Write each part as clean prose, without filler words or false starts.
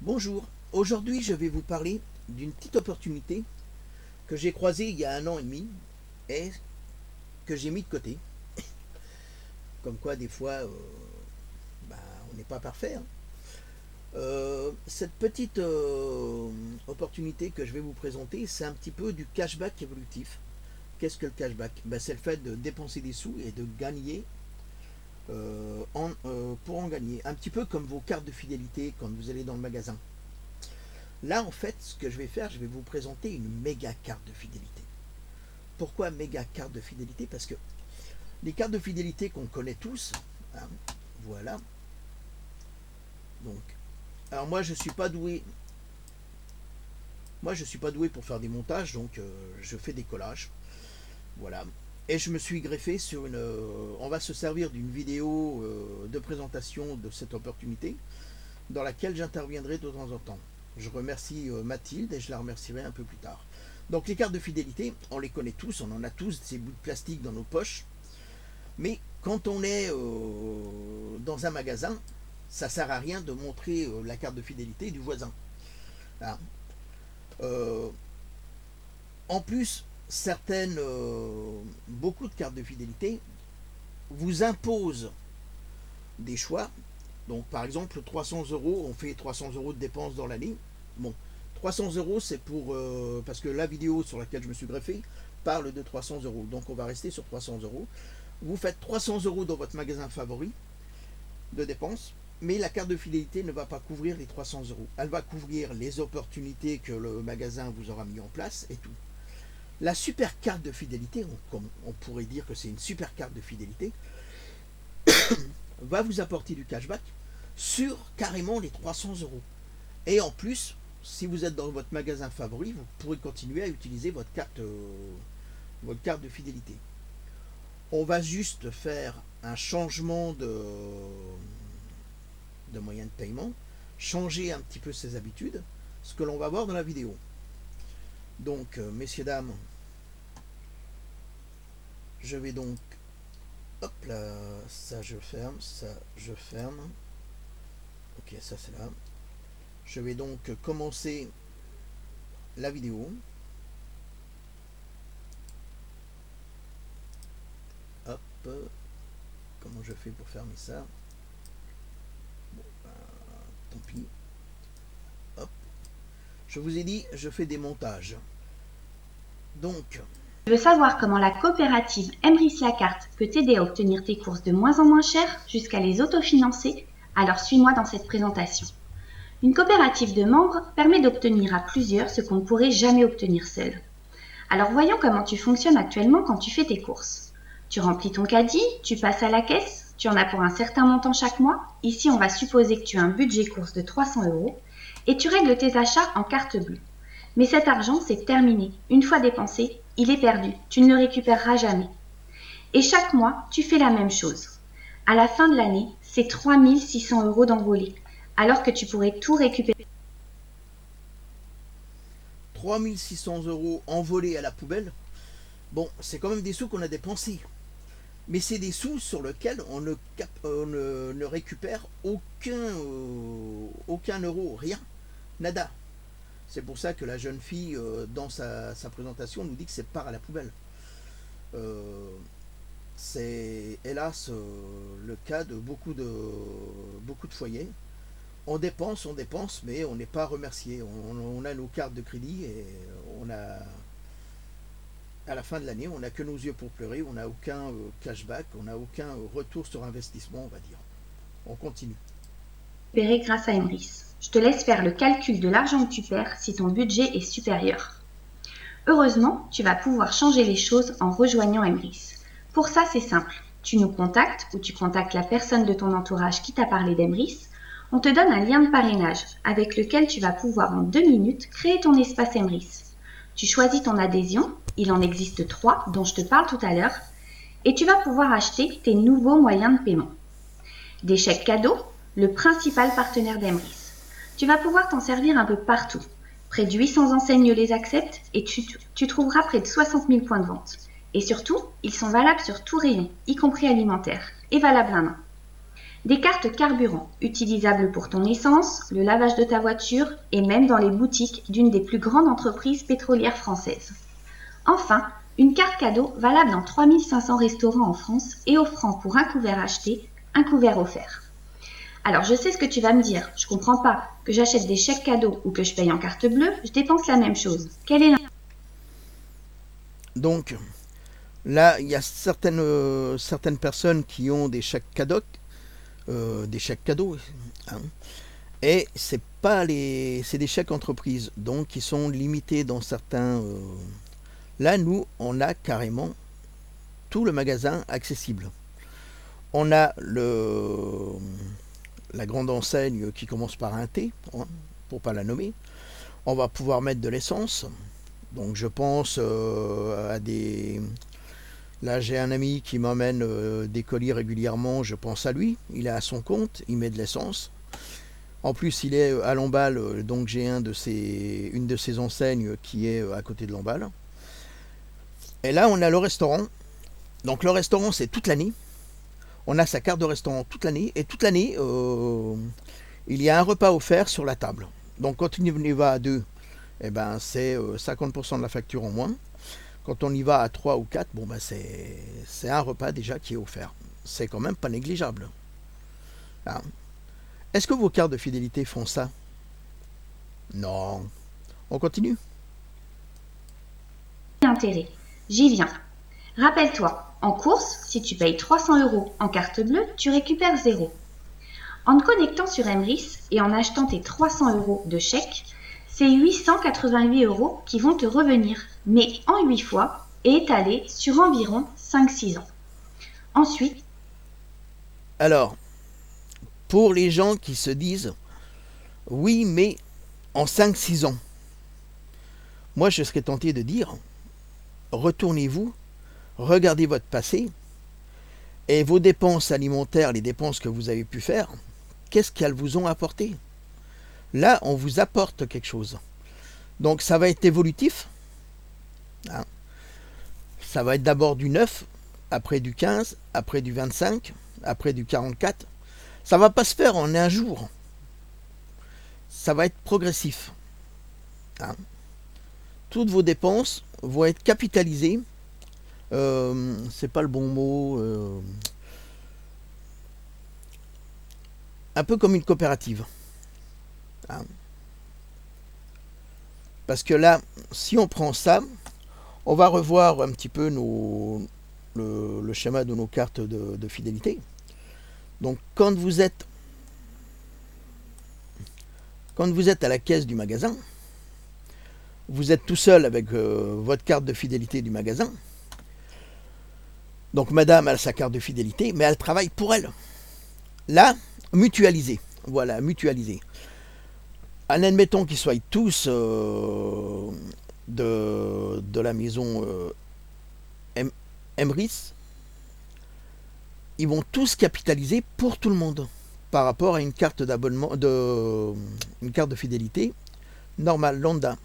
Bonjour, aujourd'hui je vais vous parler d'une petite opportunité que j'ai croisée il y a 1 an et demi et que j'ai mis de côté. Comme quoi des fois bah, on n'est pas parfait. Cette petite opportunité que je vais vous présenter, c'est un petit peu du cashback évolutif. Qu'est-ce que le cashback? C'est le fait de dépenser des sous et de gagner pour en gagner. Un petit peu comme vos cartes de fidélité quand vous allez dans le magasin. Là, en fait, ce que je vais faire, je vais vous présenter une méga carte de fidélité. Pourquoi méga carte de fidélité? Parce que les cartes de fidélité qu'on connaît tous, hein, voilà. Donc, alors moi, je suis pas doué. Moi, je suis pas doué pour faire des montages, donc je fais des collages. Voilà. Et je me suis greffé sur une. On va se servir d'une vidéo de présentation de cette opportunité, dans laquelle j'interviendrai de temps en temps. Je remercie Mathilde et je la remercierai un peu plus tard. Donc les cartes de fidélité, on les connaît tous, on en a tous ces bouts de plastique dans nos poches. Mais quand on est dans un magasin, ça ne sert à rien de montrer la carte de fidélité du voisin. Hein. En plus, beaucoup de cartes de fidélité vous imposent des choix. Donc par exemple 300 euros, on fait 300 euros de dépenses dans l'année. Bon, 300 euros c'est pour... parce que la vidéo sur laquelle je me suis greffé parle de 300 euros. Donc on va rester sur 300 euros. Vous faites 300 euros dans votre magasin favori de dépenses, mais la carte de fidélité ne va pas couvrir les 300 euros. Elle va couvrir les opportunités que le magasin vous aura mis en place et tout. La super carte de fidélité, on pourrait dire que c'est une super carte de fidélité, va vous apporter du cashback sur carrément les 300 euros. Et en plus, si vous êtes dans votre magasin favori, vous pourrez continuer à utiliser votre carte de fidélité. On va juste faire un changement de moyen de paiement, changer un petit peu ses habitudes, ce que l'on va voir dans la vidéo. Donc, messieurs, dames, je vais donc... Hop là, ça je ferme, ça je ferme. Ok, ça c'est là. Je vais donc commencer la vidéo. Hop, comment je fais pour fermer ça? Bon, tant pis. Hop, je vous ai dit, je fais des montages. Donc, tu veux savoir comment la coopérative Emrys Lacarte peut t'aider à obtenir tes courses de moins en moins chères jusqu'à les autofinancer? Alors suis-moi dans cette présentation. Une coopérative de membres permet d'obtenir à plusieurs ce qu'on ne pourrait jamais obtenir seul. Alors voyons comment tu fonctionnes actuellement quand tu fais tes courses. Tu remplis ton caddie, tu passes à la caisse, tu en as pour un certain montant chaque mois. Ici, on va supposer que tu as un budget course de 300 euros et tu règles tes achats en carte bleue. Mais cet argent, c'est terminé. Une fois dépensé, il est perdu. Tu ne le récupéreras jamais. Et chaque mois, tu fais la même chose. À la fin de l'année, c'est 3 600 euros d'envolée, alors que tu pourrais tout récupérer. 3 600 euros envolés à la poubelle, bon, c'est quand même des sous qu'on a dépensés. Mais c'est des sous sur lesquels on ne récupère aucun euro, rien, nada. C'est pour ça que la jeune fille, dans sa présentation, nous dit que c'est part à la poubelle. C'est hélas le cas de beaucoup de foyers. On dépense, mais on n'est pas remercié. On a nos cartes de crédit et à la fin de l'année, on n'a que nos yeux pour pleurer, on n'a aucun cashback, on n'a aucun retour sur investissement, on va dire. On continue. Grâce à Emrys. Je te laisse faire le calcul de l'argent que tu perds si ton budget est supérieur. Heureusement, tu vas pouvoir changer les choses en rejoignant Emrys. Pour ça, c'est simple. Tu nous contactes ou tu contactes la personne de ton entourage qui t'a parlé d'Emrys. On te donne un lien de parrainage avec lequel tu vas pouvoir en 2 minutes créer ton espace Emrys. Tu choisis ton adhésion, il en existe 3 dont je te parle tout à l'heure, et tu vas pouvoir acheter tes nouveaux moyens de paiement. Des chèques cadeaux, le principal partenaire d'Emrys. Tu vas pouvoir t'en servir un peu partout. Près de 800 enseignes les acceptent et tu trouveras près de 60 000 points de vente. Et surtout, ils sont valables sur tout rayon, y compris alimentaire, et valables 1 an. Des cartes carburant, utilisables pour ton essence, le lavage de ta voiture et même dans les boutiques d'une des plus grandes entreprises pétrolières françaises. Enfin, une carte cadeau valable dans 3500 restaurants en France et offrant pour un couvert acheté, un couvert offert. Alors je sais ce que tu vas me dire, je comprends pas, que j'achète des chèques cadeaux ou que je paye en carte bleue, je dépense la même chose. Quelle est Donc là, il y a certaines personnes qui ont des chèques cadeaux, hein, et c'est pas c'est des chèques entreprises, donc qui sont limités dans certains. Là, nous, on a carrément tout le magasin accessible. On a la grande enseigne qui commence par un T, hein, pour pas la nommer. On va pouvoir mettre de l'essence. Donc je pense à des. Là, j'ai un ami qui m'emmène des colis régulièrement. Je pense à lui. Il est à son compte. Il met de l'essence. En plus, il est à Lamballe. Donc j'ai une de ses enseignes qui est à côté de Lamballe. Et là, on a le restaurant. Donc le restaurant, c'est toute l'année. On a sa carte de restaurant toute l'année. Et toute l'année, il y a un repas offert sur la table. Donc quand on y va à 2, eh ben, c'est 50% de la facture en moins. Quand on y va à 3 ou 4, bon, ben, c'est un repas déjà qui est offert. C'est quand même pas négligeable. Hein. Est-ce que vos cartes de fidélité font ça? Non. On continue? l'intérêt? J'y viens. Rappelle-toi, en course, si tu payes 300 € en carte bleue, tu récupères 0. En te connectant sur Emrys et en achetant tes 300 € de chèque, c'est 888 € qui vont te revenir, mais en 8 fois et étalés sur environ 5-6 ans. Ensuite, Alors, pour les gens qui se disent oui, mais en 5-6 ans, moi je serais tenté de dire retournez-vous, regardez votre passé et vos dépenses alimentaires, les dépenses que vous avez pu faire, qu'est-ce qu'elles vous ont apporté? Là, on vous apporte quelque chose. Donc ça va être évolutif. Hein. Ça va être d'abord du 9, après du 15, après du 25, après du 44. Ça ne va pas se faire en un jour. Ça va être progressif. Hein. Toutes vos dépenses vont être capitalisées. C'est pas le bon mot. Un peu comme une coopérative. Hein. Parce que là, si on prend ça, on va revoir un petit peu le schéma de nos cartes de fidélité. Donc quand vous êtes à la caisse du magasin, vous êtes tout seul avec votre carte de fidélité du magasin. Donc madame a sa carte de fidélité, mais elle travaille pour elle. Là, mutualiser. Voilà, mutualiser. En admettant qu'ils soient tous de la maison Emrys, ils vont tous capitaliser pour tout le monde par rapport à une carte d'abonnement, une carte de fidélité normale, lambda.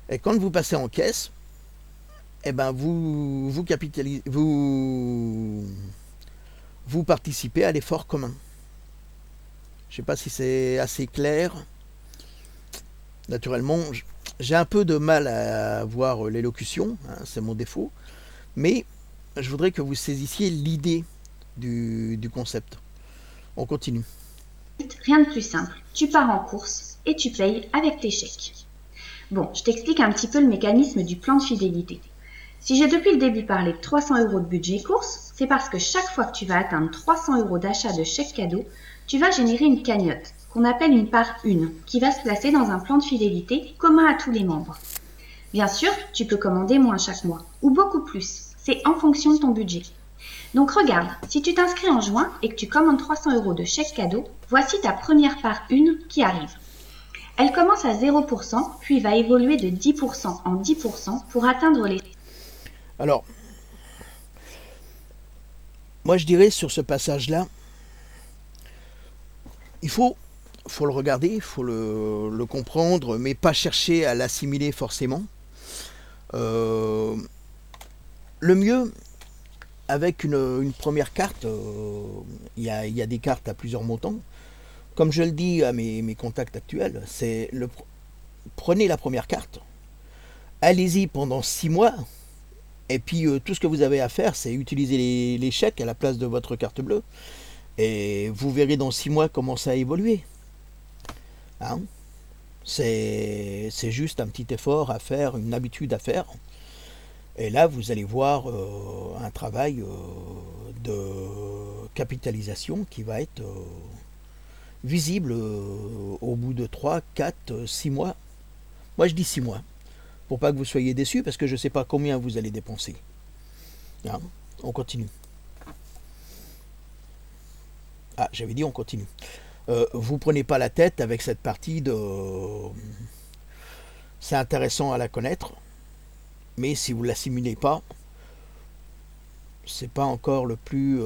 Et quand vous passez en caisse, eh ben vous capitalisez, vous participez à l'effort commun. Je ne sais pas si c'est assez clair. Naturellement, j'ai un peu de mal à voir l'élocution, hein, c'est mon défaut, mais je voudrais que vous saisissiez l'idée du concept. On continue. rien de plus simple, tu pars en course et tu payes avec tes chèques. Bon, je t'explique un petit peu le mécanisme du plan de fidélité. Si j'ai depuis le début parlé de 300 € de budget course, c'est parce que chaque fois que tu vas atteindre 300 € d'achat de chèque cadeau, tu vas générer une cagnotte, qu'on appelle une part 1, qui va se placer dans un plan de fidélité commun à tous les membres. Bien sûr, tu peux commander moins chaque mois, ou beaucoup plus, c'est en fonction de ton budget. Donc regarde, si tu t'inscris en juin et que tu commandes 300 € de chèque cadeau, voici ta première part 1 qui arrive. Elle commence à 0%, puis va évoluer de 10% en 10% pour atteindre les... Alors, moi je dirais sur ce passage-là, il faut le regarder, il faut le comprendre, mais pas chercher à l'assimiler forcément. Le mieux, avec une première carte, il y a des cartes à plusieurs montants. Comme je le dis à mes contacts actuels, prenez la première carte, allez-y pendant 6 mois, et puis tout ce que vous avez à faire, c'est utiliser les chèques à la place de votre carte bleue, et vous verrez dans 6 mois comment ça a évolué. Hein? C'est juste un petit effort à faire, une habitude à faire. Et là, vous allez voir un travail de capitalisation qui va être visible au bout de 3, 4, 6 mois. Moi, je dis 6 mois, pour pas que vous soyez déçus, parce que je ne sais pas combien vous allez dépenser. Hein? On continue. Ah, j'avais dit on continue. Vous prenez pas la tête avec cette partie de... C'est intéressant à la connaître, mais si vous ne l'assimilez pas, c'est pas encore le plus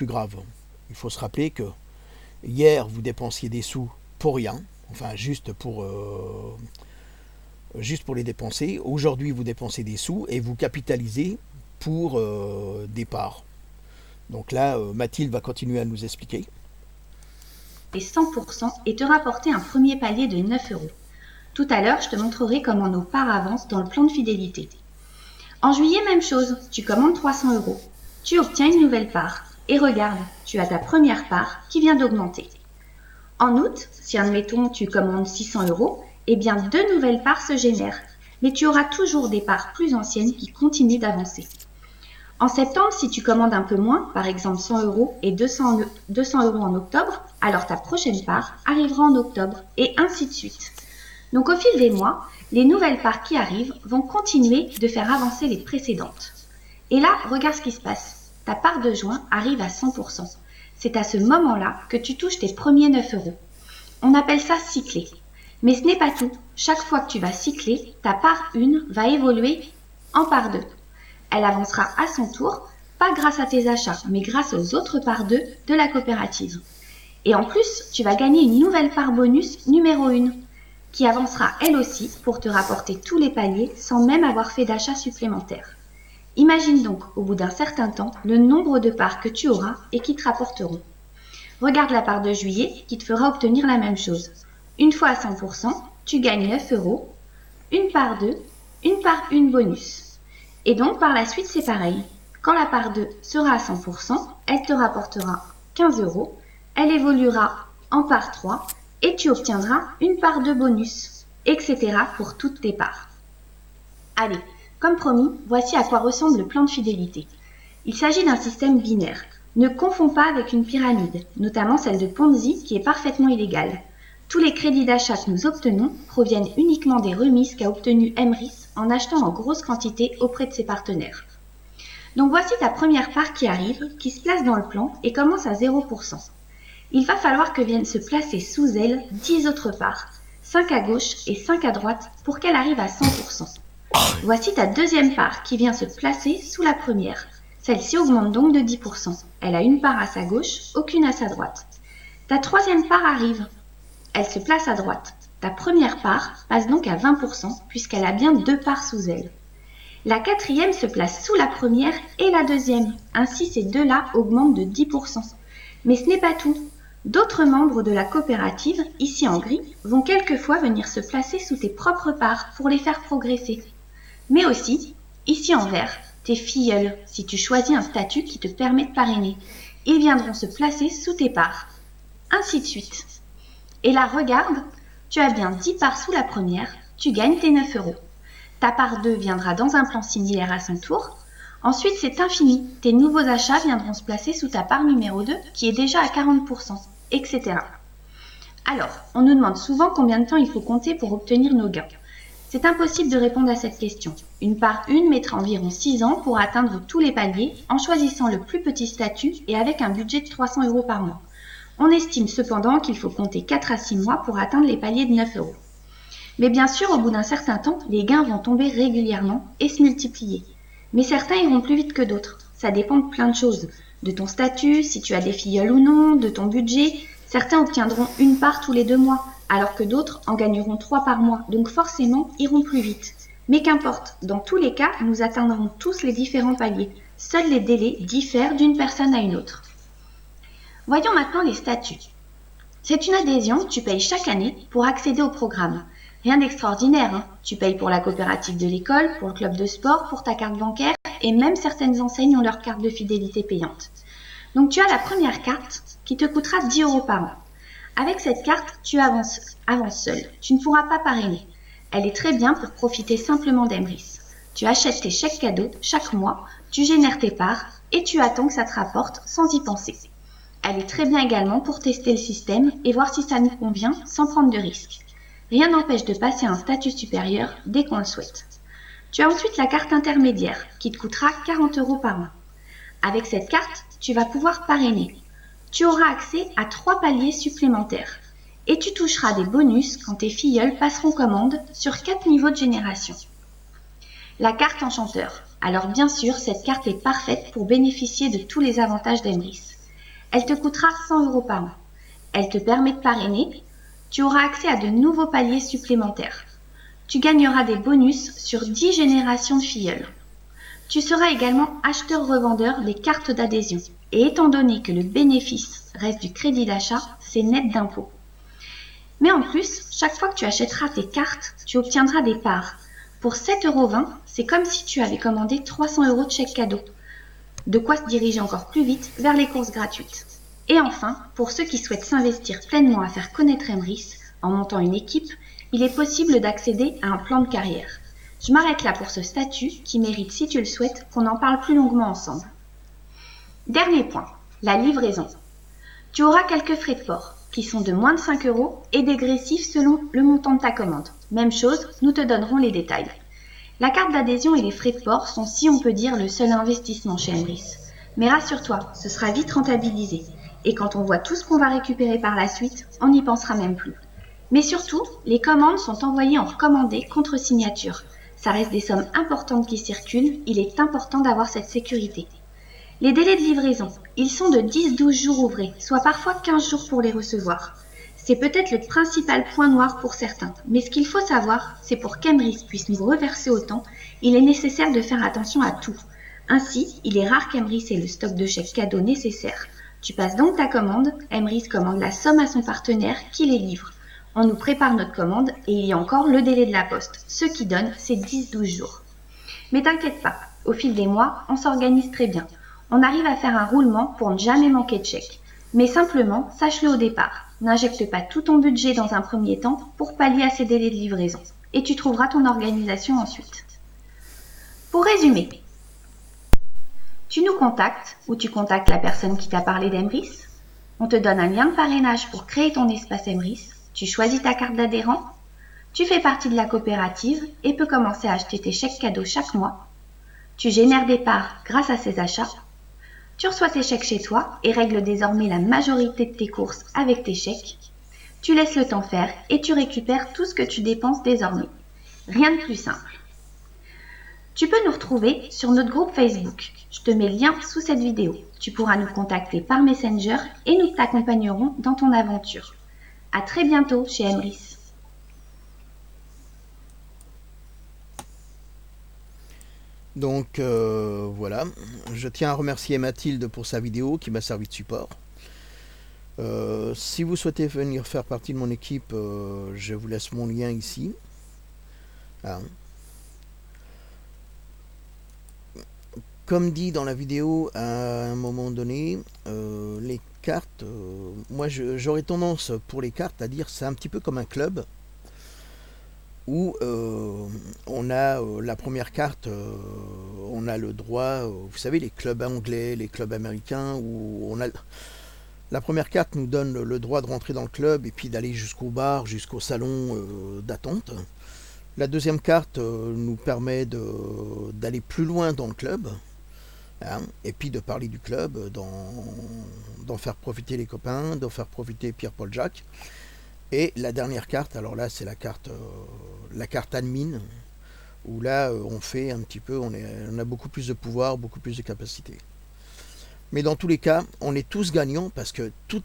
grave. Il faut se rappeler que hier, vous dépensiez des sous pour rien, enfin juste pour les dépenser. Aujourd'hui, vous dépensez des sous et vous capitalisez pour des parts. Donc là, Mathilde va continuer à nous expliquer. Et 100% et te rapporter un premier palier de 9 euros. Tout à l'heure, je te montrerai comment nos parts avancent dans le plan de fidélité. En juillet, même chose, tu commandes 300 euros. Tu obtiens une nouvelle part. Et regarde, tu as ta première part qui vient d'augmenter. En août, si admettons tu commandes 600 euros, eh bien 2 nouvelles parts se génèrent. Mais tu auras toujours des parts plus anciennes qui continuent d'avancer. En septembre, si tu commandes un peu moins, par exemple 100 euros et 200 euros en octobre, alors ta prochaine part arrivera en octobre et ainsi de suite. Donc au fil des mois, les nouvelles parts qui arrivent vont continuer de faire avancer les précédentes. Et là, regarde ce qui se passe. Ta part de juin arrive à 100%. C'est à ce moment-là que tu touches tes premiers 9 euros. On appelle ça cycler. Mais ce n'est pas tout. Chaque fois que tu vas cycler, ta part 1 va évoluer en part 2. Elle avancera à son tour, pas grâce à tes achats, mais grâce aux autres parts 2 de la coopérative. Et en plus, tu vas gagner une nouvelle part bonus numéro 1, qui avancera elle aussi pour te rapporter tous les paliers sans même avoir fait d'achat supplémentaire. Imagine donc, au bout d'un certain temps, le nombre de parts que tu auras et qui te rapporteront. Regarde la part de juillet qui te fera obtenir la même chose. Une fois à 100%, tu gagnes 9 euros, une part 2, une part 1 bonus. Et donc, par la suite, c'est pareil. Quand la part 2 sera à 100%, elle te rapportera 15 euros, elle évoluera en part 3 et tu obtiendras une part 2 bonus, etc. pour toutes tes parts. Allez, comme promis, voici à quoi ressemble le plan de fidélité. Il s'agit d'un système binaire. Ne confonds pas avec une pyramide, notamment celle de Ponzi qui est parfaitement illégale. Tous les crédits d'achat que nous obtenons proviennent uniquement des remises qu'a obtenues Emrys en achetant en grosse quantité auprès de ses partenaires. Donc voici ta première part qui arrive, qui se place dans le plan et commence à 0%. Il va falloir que viennent se placer sous elle 10 autres parts, 5 à gauche et 5 à droite pour qu'elle arrive à 100%. Voici ta deuxième part qui vient se placer sous la première. Celle-ci augmente donc de 10%. Elle a une part à sa gauche, aucune à sa droite. Ta troisième part arrive. Elle se place à droite. Ta première part passe donc à 20% puisqu'elle a bien 2 parts sous elle. La quatrième se place sous la première et la deuxième. Ainsi, ces deux-là augmentent de 10%. Mais ce n'est pas tout. D'autres membres de la coopérative, ici en gris, vont quelquefois venir se placer sous tes propres parts pour les faire progresser. Mais aussi, ici en vert, tes filleuls, si tu choisis un statut qui te permet de parrainer. Ils viendront se placer sous tes parts. Ainsi de suite. Et là, regarde, tu as bien 10 parts sous la première, tu gagnes tes 9 euros. Ta part 2 viendra dans un plan similaire à son tour. Ensuite, c'est infini. Tes nouveaux achats viendront se placer sous ta part numéro 2, qui est déjà à 40%, etc. Alors, on nous demande souvent combien de temps il faut compter pour obtenir nos gains. C'est impossible de répondre à cette question. Une part 1 mettra environ 6 ans pour atteindre tous les paliers en choisissant le plus petit statut et avec un budget de 300 euros par mois. On estime cependant qu'il faut compter 4 à 6 mois pour atteindre les paliers de 9 euros. Mais bien sûr, au bout d'un certain temps, les gains vont tomber régulièrement et se multiplier. Mais certains iront plus vite que d'autres. Ça dépend de plein de choses. De ton statut, si tu as des filleuls ou non, de ton budget. Certains obtiendront une part tous les 2 mois, alors que d'autres en gagneront 3 par mois, donc forcément iront plus vite. Mais qu'importe, dans tous les cas, nous atteindrons tous les différents paliers. Seuls les délais diffèrent d'une personne à une autre. Voyons maintenant les statuts. C'est une adhésion, tu payes chaque année pour accéder au programme. Rien d'extraordinaire, hein. Tu payes pour la coopérative de l'école, pour le club de sport, pour ta carte bancaire, et même certaines enseignes ont leur carte de fidélité payante. Donc tu as la première carte qui te coûtera 10 € par an. Avec cette carte, tu avances seul. Tu ne pourras pas parrainer. Elle est très bien pour profiter simplement d'Emrys. Tu achètes tes chèques cadeaux chaque mois, tu génères tes parts et tu attends que ça te rapporte sans y penser. Elle est très bien également pour tester le système et voir si ça nous convient sans prendre de risques. Rien n'empêche de passer à un statut supérieur dès qu'on le souhaite. Tu as ensuite la carte intermédiaire qui te coûtera 40 € par an. Avec cette carte, tu vas pouvoir parrainer. Tu auras accès à 3 paliers supplémentaires et tu toucheras des bonus quand tes filleuls passeront commande sur 4 niveaux de génération. La carte enchanteur. Alors bien sûr, cette carte est parfaite pour bénéficier de tous les avantages d'Emrys. Elle te coûtera 100 € par an. Elle te permet de parrainer. Tu auras accès à de nouveaux paliers supplémentaires. Tu gagneras des bonus sur 10 générations de filleuls. Tu seras également acheteur-revendeur des cartes d'adhésion. Et étant donné que le bénéfice reste du crédit d'achat, c'est net d'impôts. Mais en plus, chaque fois que tu achèteras tes cartes, tu obtiendras des parts. Pour 7,20 €, c'est comme si tu avais commandé 300 € de chèque cadeau. De quoi se diriger encore plus vite vers les courses gratuites. Et enfin, pour ceux qui souhaitent s'investir pleinement à faire connaître Emrys, en montant une équipe, il est possible d'accéder à un plan de carrière. Je m'arrête là pour ce statut qui mérite, si tu le souhaites, qu'on en parle plus longuement ensemble. Dernier point, la livraison. Tu auras quelques frais de port, qui sont de moins de 5 € et dégressifs selon le montant de ta commande. Même chose, nous te donnerons les détails. La carte d'adhésion et les frais de port sont, si on peut dire, le seul investissement chez Emrys. Mais rassure-toi, ce sera vite rentabilisé. Et quand on voit tout ce qu'on va récupérer par la suite, on n'y pensera même plus. Mais surtout, les commandes sont envoyées en recommandé contre signature. Ça reste des sommes importantes qui circulent, il est important d'avoir cette sécurité. Les délais de livraison, ils sont de 10-12 jours ouvrés, soit parfois 15 jours pour les recevoir. C'est peut-être le principal point noir pour certains, mais ce qu'il faut savoir, c'est pour qu'Emrys puisse nous reverser autant, il est nécessaire de faire attention à tout. Ainsi, il est rare qu'Emrys ait le stock de chèques cadeaux nécessaire. Tu passes donc ta commande, Emrys commande la somme à son partenaire qui les livre. On nous prépare notre commande et il y a encore le délai de la poste, ce qui donne ces 10-12 jours. Mais t'inquiète pas, au fil des mois, on s'organise très bien. On arrive à faire un roulement pour ne jamais manquer de chèques. Mais simplement, sache-le au départ, n'injecte pas tout ton budget dans un premier temps pour pallier à ces délais de livraison. Et tu trouveras ton organisation ensuite. Pour résumer, tu nous contactes ou tu contactes la personne qui t'a parlé d'Emrys. On te donne un lien de parrainage pour créer ton espace Emrys. Tu choisis ta carte d'adhérent. Tu fais partie de la coopérative et peux commencer à acheter tes chèques cadeaux chaque mois. Tu génères des parts grâce à ces achats. Tu reçois tes chèques chez toi et règles désormais la majorité de tes courses avec tes chèques. Tu laisses le temps faire et tu récupères tout ce que tu dépenses désormais. Rien de plus simple. Tu peux nous retrouver sur notre groupe Facebook. Je te mets le lien sous cette vidéo. Tu pourras nous contacter par Messenger et nous t'accompagnerons dans ton aventure. À très bientôt chez Emrys. Donc voilà, je tiens à remercier Mathilde pour sa vidéo qui m'a servi de support. Si vous souhaitez venir faire partie de mon équipe, je vous laisse mon lien ici. Ah. Comme dit dans la vidéo, à un moment donné, les cartes, moi j'aurais tendance pour les cartes à dire c'est un petit peu comme un club où on a la première carte, on a le droit, vous savez, les clubs anglais, les clubs américains, où on a la première carte nous donne le droit de rentrer dans le club et puis d'aller jusqu'au bar, jusqu'au salon d'attente. La deuxième carte nous permet d'aller plus loin dans le club, hein, et puis de parler du club, d'en faire profiter les copains, d'en faire profiter Pierre-Paul Jacques. Et la dernière carte, alors là c'est la carte admin, où là on fait un petit peu, on a beaucoup plus de pouvoir, beaucoup plus de capacité. Mais dans tous les cas, on est tous gagnants parce que tout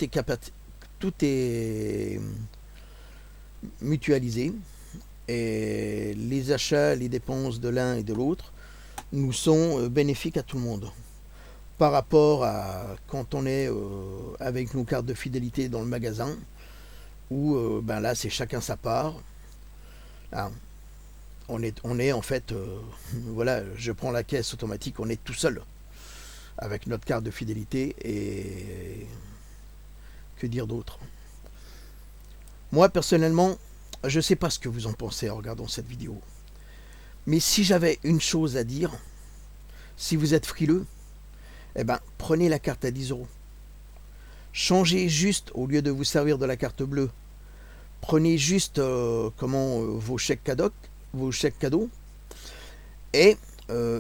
est mutualisé et les achats, les dépenses de l'un et de l'autre nous sont bénéfiques à tout le monde. Par rapport à quand on est avec nos cartes de fidélité dans le magasin, où ben là c'est chacun sa part. Là, on est en fait, voilà, je prends la caisse automatique, on est tout seul avec notre carte de fidélité et que dire d'autre. Moi personnellement, je ne sais pas ce que vous en pensez en regardant cette vidéo. Mais si j'avais une chose à dire, si vous êtes frileux, eh ben, prenez la carte à 10 euros. Changez juste, au lieu de vous servir de la carte bleue, prenez juste vos chèques cadeaux. Et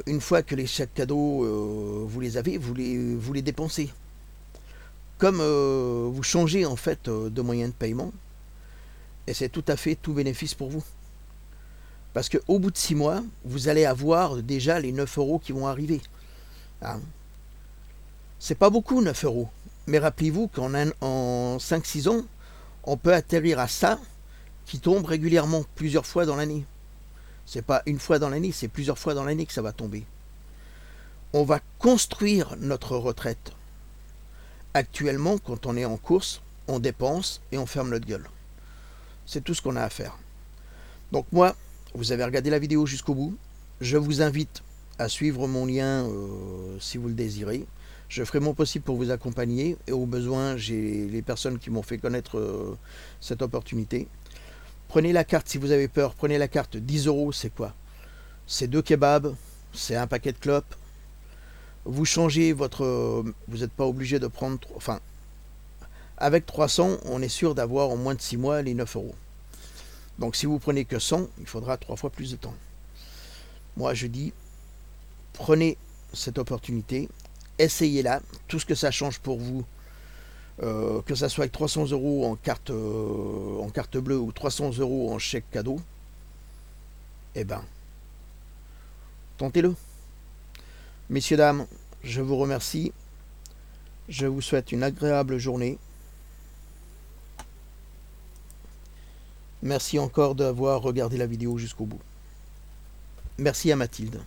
une fois que les chèques cadeaux, vous les avez, vous les dépensez. Comme vous changez en fait de moyen de paiement, et c'est tout à fait tout bénéfice pour vous. Parce qu'au bout de 6 mois, vous allez avoir déjà les 9 euros qui vont arriver. Hein. C'est pas beaucoup 9 euros. Mais rappelez-vous qu'en 5-6 ans, on peut atterrir à ça qui tombe régulièrement plusieurs fois dans l'année. C'est pas une fois dans l'année, c'est plusieurs fois dans l'année que ça va tomber. On va construire notre retraite. Actuellement, quand on est en course, on dépense et on ferme notre gueule. C'est tout ce qu'on a à faire. Donc moi, vous avez regardé la vidéo jusqu'au bout. Je vous invite à suivre mon lien si vous le désirez. Je ferai mon possible pour vous accompagner et au besoin, j'ai les personnes qui m'ont fait connaître cette opportunité. Prenez la carte si vous avez peur. Prenez la carte. 10 euros, c'est quoi? C'est 2 kebabs, c'est un paquet de clopes. Vous changez votre... vous n'êtes pas obligé de prendre... Enfin, avec 300, on est sûr d'avoir en moins de 6 mois les 9 euros. Donc si vous prenez que 100, il faudra 3 fois plus de temps. Moi je dis, prenez cette opportunité, essayez-la, tout ce que ça change pour vous, que ça soit avec 300 euros en carte bleue ou 300 euros en chèque cadeau, eh ben, tentez-le. Messieurs, dames, je vous remercie, je vous souhaite une agréable journée. Merci encore d'avoir regardé la vidéo jusqu'au bout. Merci à Mathilde.